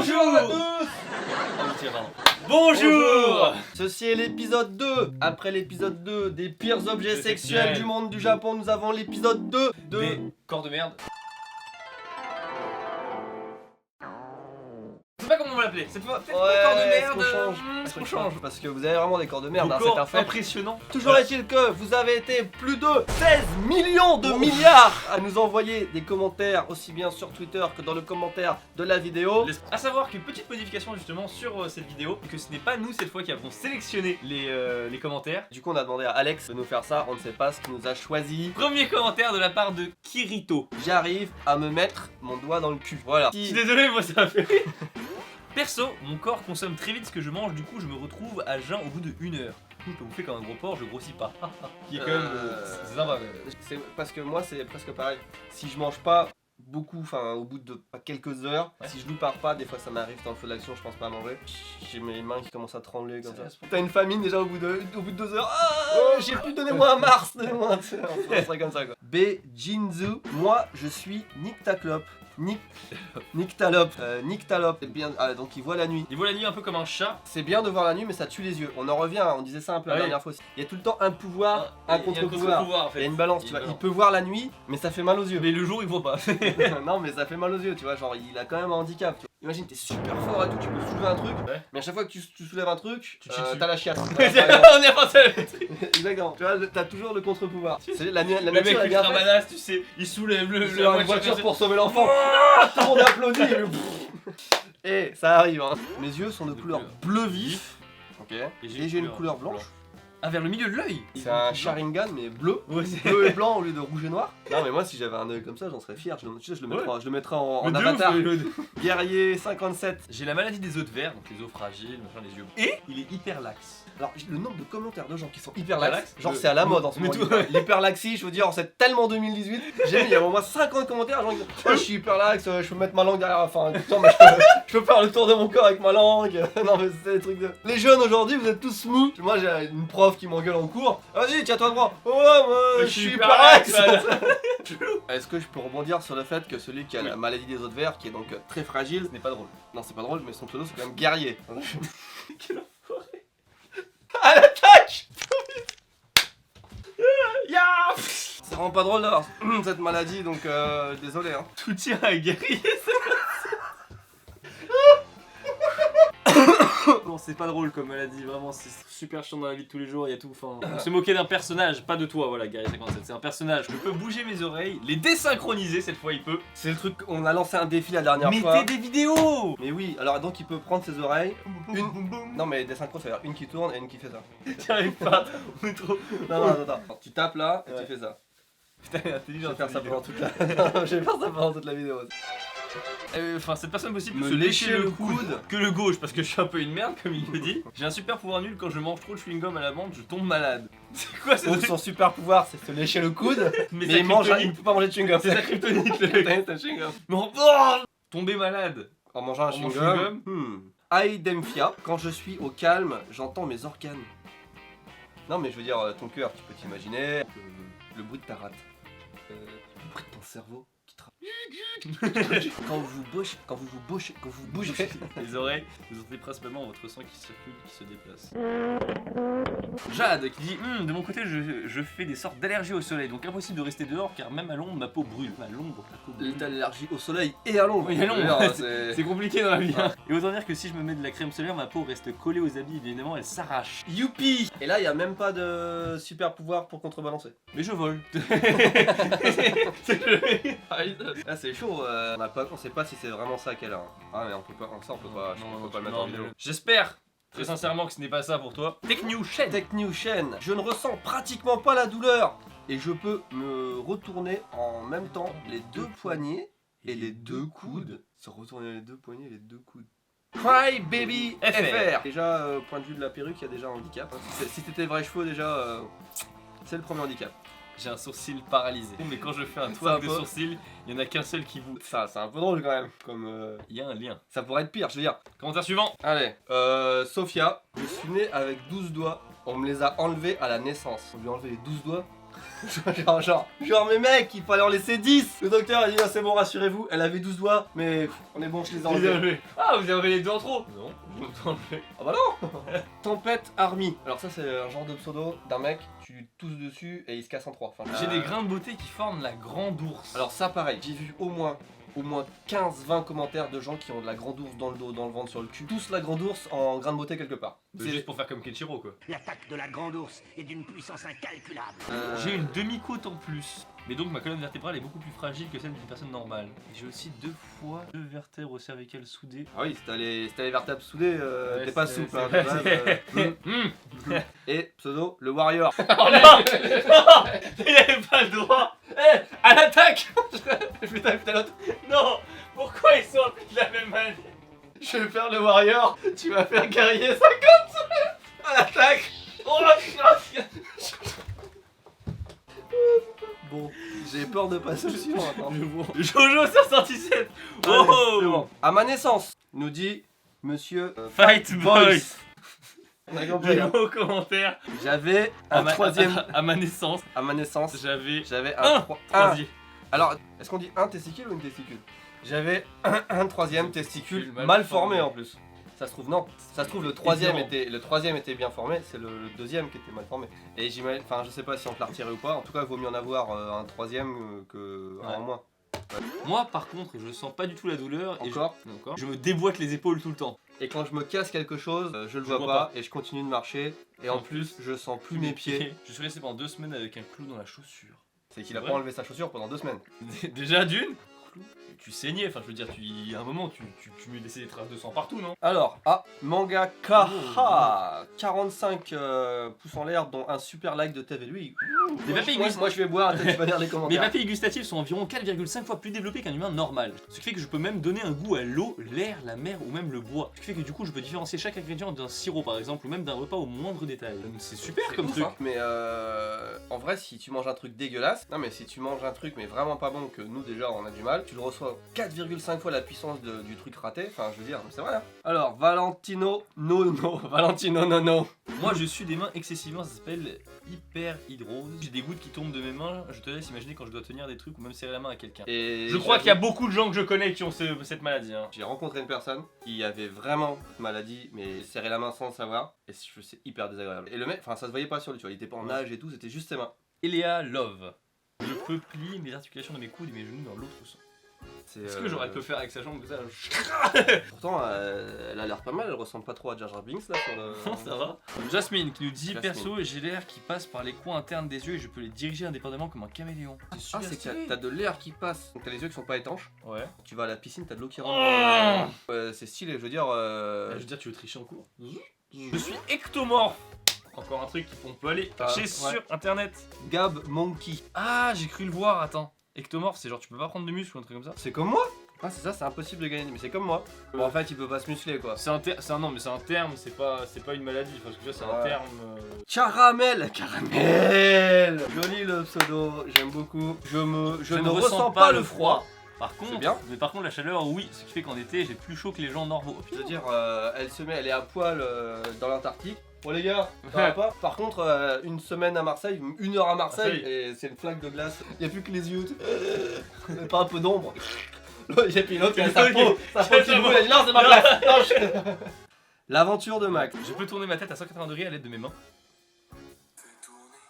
Bonjour à tous. Bonjour. Ceci est l'épisode 2. Après l'épisode 2 des pires objets sexuels du monde du Japon, nous avons l'épisode 2 de... Des corps de merde. Je sais pas comment on va l'appeler. Cette fois, peut-être Ouais, corps de merde. est-ce qu'on change parce que vous avez vraiment des corps de merde, hein, c'est Corps un fait. impressionnant. Toujours est-il que vous avez été plus de 16 millions de milliards à nous envoyer des commentaires aussi bien sur Twitter que dans le commentaire de la vidéo. A savoir qu'une petite modification justement sur cette vidéo, que ce n'est pas nous cette fois qui avons sélectionné les commentaires. Du coup on a demandé à Alex de nous faire ça, on ne sait pas ce qu'il nous a choisi. Premier commentaire de la part de Kirito. J'arrive à me mettre mon doigt dans le cul, voilà. Je suis désolé, moi ça m'a fait rire. Perso, mon corps consomme très vite ce que je mange, du coup je me retrouve à jeun au bout de 1 heure. Je peux bouffer comme un gros porc, je grossis pas. Qui est quand même... c'est sympa. C'est parce que moi c'est presque pareil. Si je mange pas beaucoup, enfin au bout de quelques heures, si je loupe par pas, des fois ça m'arrive dans le feu de l'action, je pense pas à manger. J'ai mes mains qui commencent à trembler comme ça. T'as une famine déjà au bout de 2 heures. Ah, j'ai plus, donnez-moi un Mars, donnez-moi un... On serait comme ça quoi. B. Jinzu, moi je suis Nick Taclop. Nick Talop. C'est bien. Ah, donc il voit la nuit. Il voit la nuit un peu comme un chat. C'est bien de voir la nuit, mais ça tue les yeux. On en revient, on disait ça un peu la dernière fois aussi. Il y a tout le temps un pouvoir, un contre-pouvoir. En fait. Il y a une balance, tu vois. Il peut voir la nuit, mais ça fait mal aux yeux. Mais le jour il voit pas. Non, mais ça fait mal aux yeux, tu vois. Genre, il a quand même un handicap. Tu vois. Imagine, t'es super fort et tout, tu peux soulever un truc, mais à chaque fois que tu soulèves un truc, t'as la chiasse. On y a pensé. Exactement. Tu vois, t'as toujours le contre-pouvoir. C'est la Le nature mec est bien ultra faite. badass, tu sais, il soulève La voiture pour sauver l'enfant. Tout le monde applaudit. Et ça arrive, hein. Mes yeux sont de couleur bleu vif. Ok. Et j'ai une couleur blanche. Ah, vers le milieu de l'œil. C'est un Sharingan mais bleu. Ouais, Bleu et blanc au lieu de rouge et noir. Non mais moi si j'avais un œil comme ça j'en serais fier. Je le mettrais en avatar. Guerrier 57. J'ai la maladie des os de verre, donc les os fragiles, machin, les yeux. Et il est hyper lax. Alors le nombre de commentaires de gens qui sont hyper lax, genre Le- c'est à la mode en ce mais moment. tout- L'hyperlaxie, je veux dire, c'est tellement 2018. J'ai mis il y a au moins 50 commentaires, gens qui disent oh, je suis hyper lax, je peux mettre ma langue derrière, enfin putain, mais je peux faire le tour de mon corps avec ma langue. Non mais c'est des trucs de... Les jeunes aujourd'hui vous êtes tous smooth. Moi j'ai une prof qui m'engueule en cours. Vas-y tiens-toi droit. Ouais moi je suis hyper lax. Est-ce que je peux rebondir sur le fait que celui qui a la maladie des os de verre, qui est donc très fragile, Ce n'est pas drôle. non c'est pas drôle mais son pseudo c'est quand même guerrier. Quel enfoiré. À l'attaque. C'est vraiment pas drôle d'avoir cette maladie donc désolé hein. Tout tient à guerrier. Non, c'est pas drôle comme maladie, vraiment, c'est super chiant dans la vie de tous les jours, il y a tout, enfin... On se moquait d'un personnage, pas de toi, voilà, Guerrier 57, c'est un personnage. Je peux bouger mes oreilles, les désynchroniser, cette fois il peut. C'est le truc, on a lancé un défi la dernière fois. Mettez des vidéos. Mais oui, alors donc il peut prendre ses oreilles, non mais des synchros, ça veut dire une qui tourne et une qui fait ça. T'y arrives pas, on est trop... Non, attends. Tu tapes là et tu fais ça. Putain, il est intelligent. Je vais faire ça pendant toute la... Je vais faire ça pendant toute la vidéo. Enfin, cette personne possible Me peut se lécher lécher le le coude coude. que le gauche, parce que je suis un peu une merde, comme il le dit. J'ai un super pouvoir nul, quand je mange trop de chewing-gum à la menthe, je tombe malade. C'est quoi ce Donc truc? son super pouvoir c'est se lécher le coude, mais sa il mange, kryptonite. il peut pas manger de chewing-gum. C'est sa kryptonite, le mec. C'est un chewing-gum. Non, oh, tomber malade. En mangeant un En mangeant chewing-gum. Aidemfia, quand je suis au calme, j'entends mes organes. Non mais je veux dire, ton cœur, tu peux t'imaginer, le bruit de ta rate, le bruit de ton cerveau qui travaille. Quand vous bougez, Les oreilles, vous entendez principalement votre sang qui circule, qui se déplace. Jade qui dit de mon côté, je fais des sortes d'allergies au soleil, donc impossible de rester dehors car même à l'ombre, ma peau brûle. À l'ombre, la peau brûle. t'as l'allergie au soleil et à l'ombre. Oui, à l'ombre, Ouais, c'est compliqué dans la vie. Hein. Et autant dire que si je me mets de la crème solaire, ma peau reste collée aux habits, évidemment, elle s'arrache. Youpi. Et là, il y a même pas de super pouvoir pour contrebalancer. Mais je vole. Là, c'est chaud. On sait pas si c'est vraiment ça qu'elle a. Ah, mais on peut pas. Ça, on peut pas. On peut pas le mettre en vidéo. J'espère très sincèrement que ce n'est pas ça pour toi. Techniou Shen. Techniou Shen. Je ne ressens pratiquement pas la douleur et je peux me retourner en même temps les deux poignets et les deux coudes. Se retourner les deux poignets et les deux coudes. Cry Baby FR. Déjà, point de vue de la perruque, il y a déjà un handicap. Si c'était vrais cheveux, déjà, c'est le premier handicap. J'ai un sourcil paralysé. Mais quand je fais un twerk de sourcil, il n'y en a qu'un seul qui vous... Ça, c'est un peu drôle quand même. Comme il y a un lien. ça pourrait être pire, je veux dire. Commentaire suivant. Allez, Sophia, je suis né avec 12 doigts. On me les a enlevés à la naissance. On lui a enlevé les 12 doigts. genre mais mec, il fallait en laisser 10. Le docteur a dit non, c'est bon, rassurez-vous, elle avait 12 doigts, mais on est bon, je les ai enlevés. Ah, vous avez enlevé les deux en trop? Non, vous enlevé. Ah bah non. Tempête Army. Alors ça c'est un genre de pseudo d'un mec, tu lui tousses dessus et il se casse en 3. Enfin, J'ai des grains de beauté qui forment la grande ours. alors ça pareil, j'ai vu au moins 15-20 commentaires de gens qui ont de la grande ours dans le dos, dans le ventre, sur le cul. Tous la grande ours en grain de beauté quelque part. C'est juste pour faire comme Kenshiro quoi. L'attaque de la grande ours est d'une puissance incalculable. J'ai une demi-côte en plus. Mais donc ma colonne vertébrale est beaucoup plus fragile que celle d'une personne normale. J'ai aussi 2 vertèbres cervicales soudées. Ah oui, si t'as les vertèbres soudées, Ouais, t'es pas c'est- souple. Hein, c'est- de base, Et pseudo, le warrior. Oh non. Il avait pas le droit. Eh, à l'attaque. Je vais taper l'autre. Non. Pourquoi ils sont appelés de la même manière? Je vais faire le warrior. Tu vas faire guerrier 50 à l'attaque. Oh la putain. Bon, j'ai peur de passer au suivant. Attends. Jojo 517. Allez, Oh c'est bon. À ma naissance, nous dit Monsieur Fight Boys. On a compris. Dis-moi aux commentaires. J'avais À un ma, troisième. à ma naissance, À ma naissance, j'avais j'avais un un troisième. Alors, est-ce qu'on dit un testicule ou une testicule? J'avais un troisième testicule Mal mal formé formé. en plus. Ça se trouve non. Ça se trouve le troisième Évidemment. était bien formé, c'est le deuxième qui était mal formé. Et j'imagine, enfin je sais pas si on peut la retirer ou pas. En tout cas, il vaut mieux en avoir un troisième que un en moins. Moi par contre, je sens pas du tout la douleur. Encore. Et je me déboîte les épaules tout le temps. Et quand je me casse quelque chose, je le vois pas et je continue de marcher. Et en plus, je sens plus mes pieds. Je suis resté pendant 2 semaines avec un clou dans la chaussure. C'est qu'il a C'est pas vrai enlevé sa chaussure pendant 2 semaines. Déjà d'une, tu saignais, enfin je veux dire, à un moment tu me laissais des traces de sang partout, non? Alors, Manga Kaha 45 pouces en l'air, dont un super like de Tev et lui. Des papilles Moi je vais boire, toi, tu vas lire les Mes commentaires. papilles gustatives sont environ 4,5 fois plus développées qu'un humain normal. Ce qui fait que je peux même donner un goût à l'eau, l'air, la mer ou même le bois. Ce qui fait que du coup je peux différencier chaque ingrédient d'un sirop par exemple ou même d'un repas au moindre détail. C'est super comme ouf, truc. hein. Mais en vrai, si tu manges un truc dégueulasse, non mais si tu manges un truc mais vraiment pas bon, que nous déjà on a du mal, tu le reçois 4,5 fois la puissance du truc raté. Enfin, je veux dire, c'est vrai. Hein. Alors, Valentino Nono. Moi je suis des mains excessivement, ça s'appelle hyperhidrose. J'ai des gouttes qui tombent de mes mains, je te laisse imaginer quand je dois tenir des trucs ou même serrer la main à quelqu'un. Et Je crois qu'il y a beaucoup de gens que je connais qui ont cette maladie. Hein. J'ai rencontré une personne qui avait vraiment cette maladie, mais serré la main sans le savoir, et c'est hyper désagréable. Et le mec, enfin ça se voyait pas sur lui, tu vois, il était pas en nage et tout, c'était juste ses mains. Eléa Love. Je peux plier mes articulations de mes coudes et mes genoux dans l'autre sens. Est-ce que j'aurais pu le faire avec sa jambe comme ça? Pourtant, elle a l'air pas mal, elle ressemble pas trop à Jar Jar Binks là sur le... Non, ça va. Jasmine qui nous dit Jasmine. perso, j'ai l'air qui passe par les coins internes des yeux et je peux les diriger indépendamment comme un caméléon. Ah, c'est que t'as de l'air qui passe, donc t'as les yeux qui sont pas étanches. Ouais. Tu vas à la piscine, t'as de l'eau qui Oh rentre. C'est stylé, je veux dire. Je veux dire, tu veux tricher en cours? Je suis ectomorphe. Encore un truc qu'on peut aller chercher ouais. sur internet. Gab Monkey. Ah, j'ai cru le voir, attends. Ectomorphe, c'est genre tu peux pas prendre de muscle ou un truc comme ça? C'est comme moi. Ah, c'est ça, c'est impossible de gagner, mais c'est comme moi. Bon, en fait, il peut pas se muscler quoi. C'est un terme, c'est pas une maladie, parce que là c'est un Ouais. terme. Caramel. Joli le pseudo, j'aime beaucoup. Je ne ressens pas le froid. Par contre, bien. mais par contre la chaleur, oui, ce qui fait qu'en été j'ai plus chaud que les gens normaux. Je veux dire, elle est à poil dans l'Antarctique. Bon les gars, ça va pas. Par contre, une semaine à Marseille, 1 heure à Marseille, et c'est une flaque de glace. Y a plus que les yeux. Pas un peu d'ombre. Et puis l'autre, sa peau qui boule. Elle dit, non, c'est ma glace. Non, L'aventure de Max. Je peux tourner ma tête à 180 degrés à l'aide de mes mains.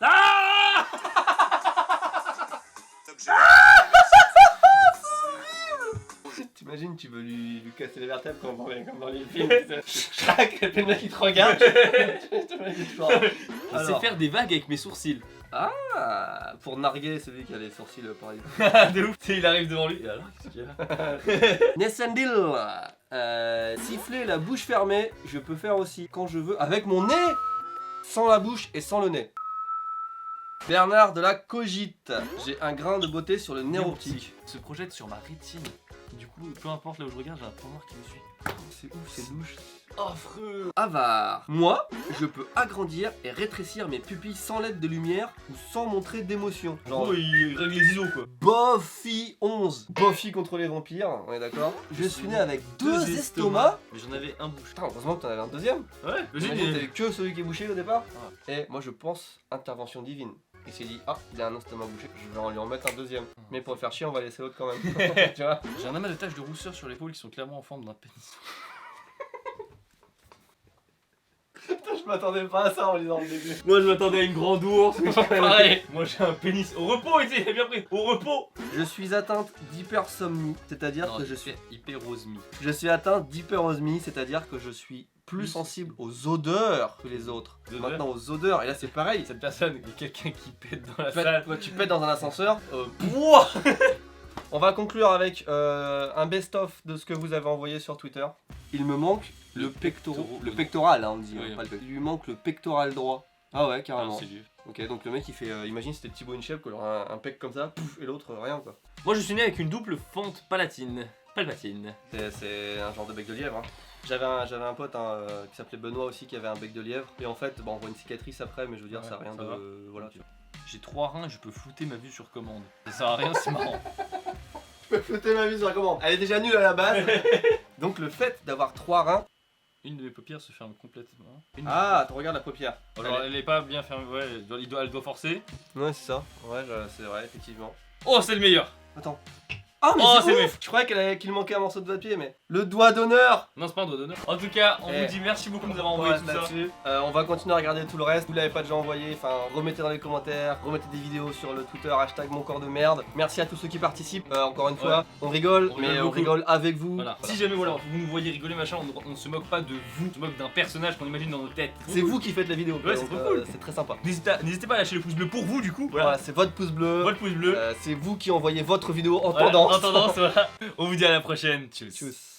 Ah T'imagines, tu veux lui casser les vertèbres comme dans les films. Crac, et puis le mec il te regarde. Je sais faire des vagues avec mes sourcils. Ah, pour narguer celui qui a les sourcils pareil. De ouf, tu sais, il arrive devant lui. Et alors, qu'est-ce qu'il y a? Nessendil, siffler la bouche fermée, je peux faire aussi quand je veux avec mon nez, sans la bouche et sans le nez. Bernard de la Cogite, j'ai un grain de beauté sur le nerf optique. Se projette sur ma rétine. Du coup, peu importe là où je regarde, j'ai un point noir qui me suit. C'est ouf, c'est louche. Affreux. Avare. Moi, je peux agrandir et rétrécir mes pupilles sans l'aide de lumière ou sans montrer d'émotion. Genre, il règle les ISO quoi. Buffy 11. Buffy contre les vampires, on est d'accord. Je suis né avec 2 estomacs. Mais j'en avais un bouche. Putain, heureusement que t'en avais un deuxième. Ouais, Imagine, t'avais que celui qui est bouché au départ. Et moi je pense intervention divine. Il s'est dit, ah, il a un estomac bouché, je vais en lui en mettre un deuxième. Mais pour le faire chier, on va laisser l'autre quand même. Tu vois? J'ai un amas de taches de rousseur sur l'épaule qui sont clairement en forme d'un pénis. Putain, je m'attendais pas à ça en lisant le début. Moi je m'attendais à une grande ours, mais pareil. Moi j'ai un pénis au repos, il était bien pris, au repos. Je suis atteinte d'hypersomnie, c'est-à-dire Non, que je suis... hyperosmie. Je suis atteinte d'hyperosmie, c'est-à-dire que je suis plus sensible aux odeurs que les autres. Odeurs. Maintenant aux odeurs, et là c'est pareil. Cette personne est quelqu'un qui pète dans la Tu pètes- salle. ouais, tu pètes dans un ascenseur. Ouah. On va conclure avec un best-of de ce que vous avez envoyé sur Twitter. Il me manque le pectoral, hein, on dit, Oui, hein, pas le pec. Il lui manque le pectoral droit. Ah ouais, carrément. c'est lui. Ok, donc le mec il fait, imagine c'était Thibaut InShape, quoi, genre un pec comme ça, pouf, et l'autre rien quoi. Moi je suis né avec une double fente palatine. Palpatine. C'est un genre de bec de lièvre. Hein. J'avais un pote hein, qui s'appelait Benoît aussi qui avait un bec de lièvre. Et en fait, bon, on voit une cicatrice après, mais je veux dire, Ouais, ça a rien ça de. va. Voilà. Tu J'ai 3 reins, je peux flouter ma vue sur commande. Ça sert à rien, c'est marrant. peux flouter ma vie sur la commande. Elle est déjà nulle à la base. Donc le fait d'avoir 3 reins. Une de mes paupières se ferme complètement. Ah, tu regardes la paupière. Alors elle est pas bien fermée, ouais, elle doit forcer. Ouais, c'est ça. Ouais, c'est vrai, effectivement. Oh, c'est le meilleur. Attends. Ah, mais Oh, c'est c'est ouf. Je croyais qu'il manquait un morceau de papier, mais. Le doigt d'honneur. Non, c'est pas un doigt d'honneur. En tout cas, on Eh, vous dit merci beaucoup de nous avoir On envoyé reste tout ça. là-dessus. On va continuer à regarder tout le reste. Vous l'avez pas déjà envoyé, enfin remettez dans les commentaires, remettez des vidéos sur le Twitter hashtag mon corps de merde. Merci à tous ceux qui participent. Encore une fois, on rigole, On mais rigole on beaucoup. rigole avec vous. Voilà. Si jamais voilà, vous nous voyez rigoler machin, on se moque pas de vous, on se moque d'un personnage qu'on imagine dans nos têtes. C'est vous qui faites la vidéo. Ouais, c'est donc, trop cool. C'est très sympa. N'hésitez pas à lâcher le pouce bleu pour vous du coup. Voilà, c'est votre pouce bleu. Votre pouce bleu. C'est vous qui envoyez votre vidéo en Voilà, tendance. en tendance, voilà. On vous dit à la prochaine. Tchuss. Tchuss.